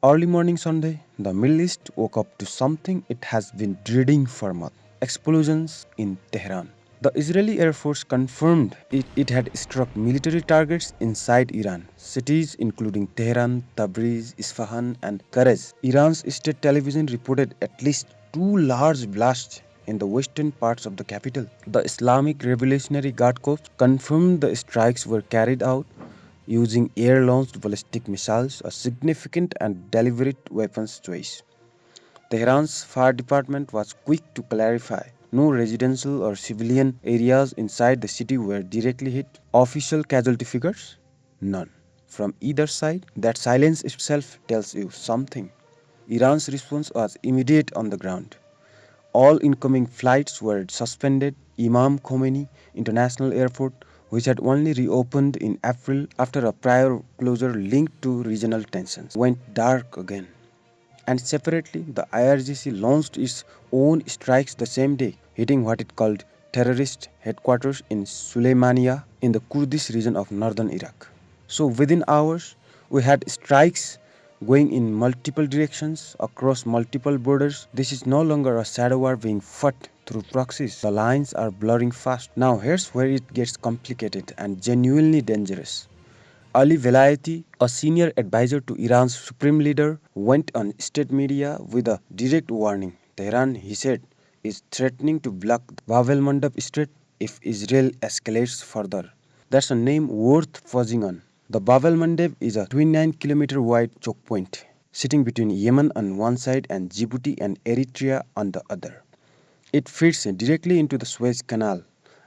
Early morning Sunday, the Middle East woke up to something it has been dreading for months: explosions in Tehran. The Israeli Air Force confirmed it had struck military targets inside Iran, cities including Tehran, Tabriz, Isfahan, and Karaj. Iran's state television reported at least two large blasts in the western parts of the capital. The Islamic Revolutionary Guard Corps confirmed the strikes were carried out using air launched ballistic missiles, a significant and deliberate weapons choice. Tehran's fire department was quick to clarify no residential or civilian areas inside the city were directly hit. Official casualty figures? None. From either side, that silence itself tells you something. Iran's response was immediate on the ground. All incoming flights were suspended. Imam Khomeini International Airport, which had only reopened in April after a prior closure linked to regional tensions, went dark again. And separately, the IRGC launched its own strikes the same day, hitting what it called terrorist headquarters in Suleimania in the Kurdish region of northern Iraq. So within hours, we had strikes going in multiple directions across multiple borders. This is no longer a shadow war being fought through proxies. The lines are blurring fast. Now here's where it gets complicated and genuinely dangerous. Ali Velayati, a senior advisor to Iran's supreme leader, went on state media with a direct warning. Tehran, he said, is threatening to block the Bab al-Mandab Strait if Israel escalates further. That's a name worth focusing on. The Bab al-Mandab is a 29-kilometer wide choke point, sitting between Yemen on one side and Djibouti and Eritrea on the other. It feeds directly into the Suez Canal,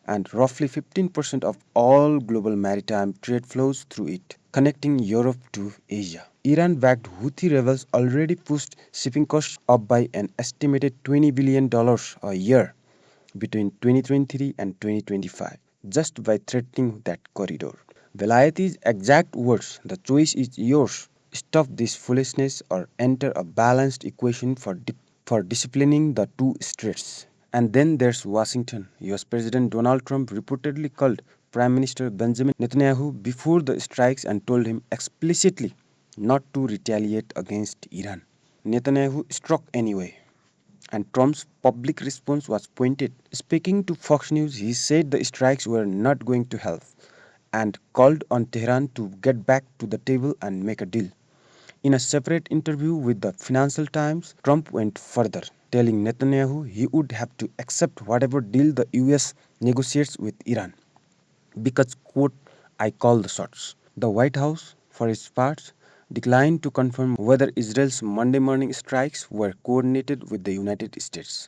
and roughly 15% of all global maritime trade flows through it, connecting Europe to Asia. Iran backed Houthi rebels already pushed shipping costs up by an estimated $20 billion a year between 2023 and 2025 just by threatening that corridor. Velayati's exact words: the choice is yours. Stop this foolishness or enter a balanced equation for disciplining the two states. And then there's Washington. US President Donald Trump reportedly called Prime Minister Benjamin Netanyahu before the strikes and told him explicitly not to retaliate against Iran. Netanyahu struck anyway, and Trump's public response was pointed. Speaking to Fox News, he said the strikes were not going to help and called on Tehran to get back to the table and make a deal. In a separate interview with the Financial Times, Trump went further, telling Netanyahu he would have to accept whatever deal the US negotiates with Iran because, quote, I call the shots. The White House, for its part, declined to confirm whether Israel's Monday morning strikes were coordinated with the United States.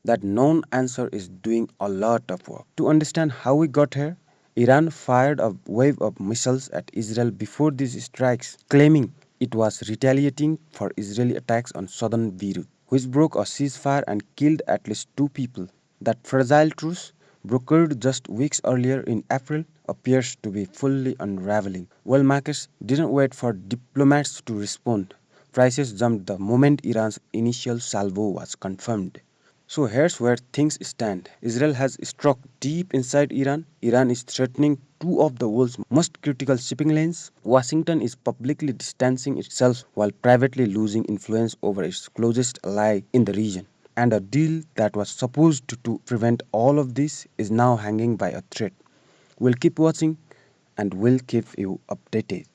That known answer is doing a lot of work. To understand how we got here, Iran fired a wave of missiles at Israel before these strikes, claiming it was retaliating for Israeli attacks on southern Beirut, which broke a ceasefire and killed at least two people. That fragile truce, brokered just weeks earlier in April, appears to be fully unraveling. Well, markets didn't wait for diplomats to respond. Prices jumped the moment Iran's initial salvo was confirmed. So here's where things stand. Israel has struck deep inside Iran. Iran is threatening two of the world's most critical shipping lanes. Washington is publicly distancing itself while privately losing influence over its closest ally in the region. And a deal that was supposed to prevent all of this is now hanging by a thread. We'll keep watching and we'll keep you updated.